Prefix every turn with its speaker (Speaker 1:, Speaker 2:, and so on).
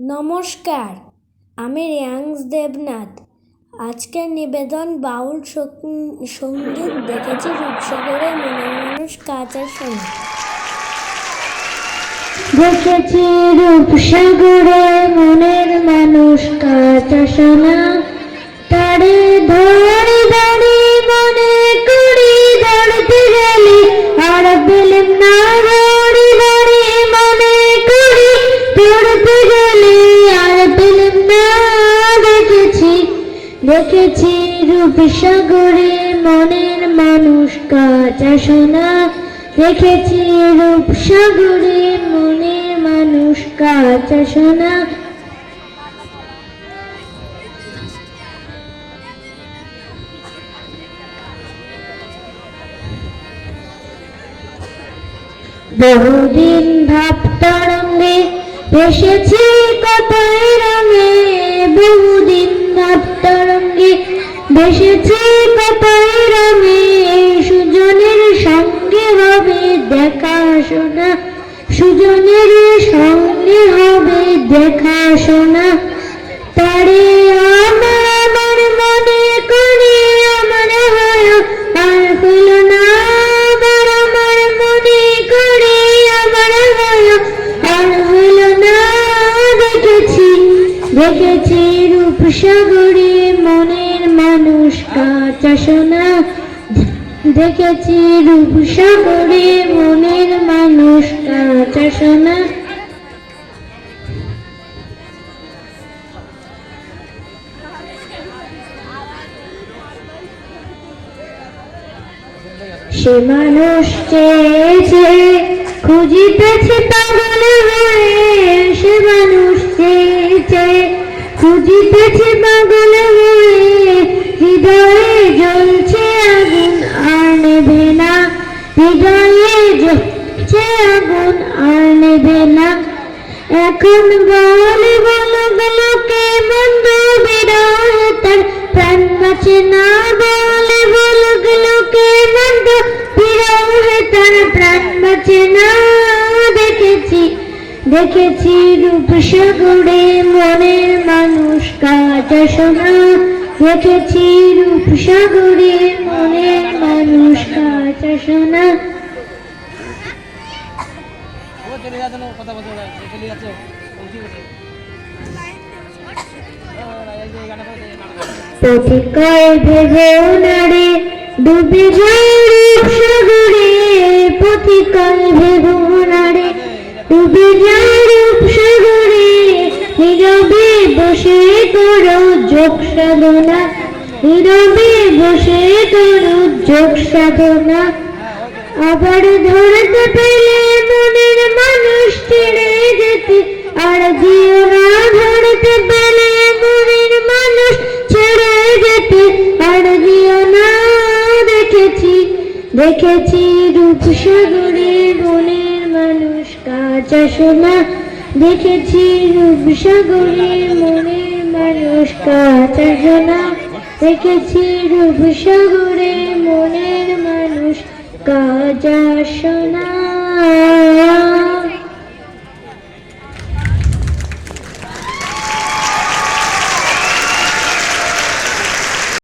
Speaker 1: নমস্কার, আমি রেয়াংস দেবনাথ। আজকের নিবেদন বাউল সঙ্গীত দেখেছি রূপসাগরে মনের মানুষ কাঁচা সোনা।
Speaker 2: দেখেছি রূপসাগরে মনের মানুষ কাঁচা সোনা, তারে ধরে ধরে মনে করি ধরতে গেলে আর পেলাম না, ধরে ধরে মনে করি ধরতে গেলে আর পেলাম না। দেখেছি রূপসাগরে মনের মানুষ কাঁচা সোনা, দেখেছি রূপসাগরে মনের মানুষ কাঁচা সোনা। বহুদিন ভাব তরঙ্গে ভেসেছি কতই রঙে, বহুদিন ভাব তরঙ্গে ভেসেছি কতই রঙে। সুজনের সঙ্গে হবে দেখা শোনা, সুজনের সঙ্গে হবে দেখা শোনা। তারে আমার আমার মনে করি আমার হয় আর হইল না, আমার আমার মনে করি আমার হয় আর হইল না। দেখেছি রূপসাগরে মনের মানুষ কাঁচা সোনা, দেখেছি রূপসাগরে মনের মানুষ কাঁচা সোনা। সে মানুষ চেয়েছে খুঁজিতেছে পাগল হয়ে, সে মানুষ চেয়েছে খুঁজিতেছে পাগল হয়ে। হৃদয়ে জ্বলছে আগুন আর নেবে না, হৃদয়ে জ্বলছে আগুন আর নেবে না। এখন বলে বলো লোকে বন্ধু বিরহ তার প্রাণ বাঁচে না, বলে বলো লোকে বন্ধু বিরহ তার প্রাণ বাঁচে না। দেখেছি রূপসাগরে মনের মানুষ কাঁচা সোনা, দেখেছি রূপসাগরে মনের মানুষ কাঁচা সোনা। পথিকায় ভেবে নারে ডুবে যায় রূপসাগরে, পথিকায় ভেবে নারে ডুবে যায় রূপসাগরে। নীরবে বসে করো যোগ সাধনা, নীরবে বসে করো যোগ সাধনা। আবার ধরতে পেলে মনের মানুষ ছেড়ে যেতে আর দিও না, ধরতে পেলে মনের মানুষ ছেড়ে যেতে আর দিও না। দেখেছি রূপসাগরে মনের মানুষ কাঁচা সোনা, দেখেছি রূপসাগরে মনের মানুষ কাঁচা সোনা, দেখেছি রূপসাগরে মনের মানুষ কাঁচা সোনা।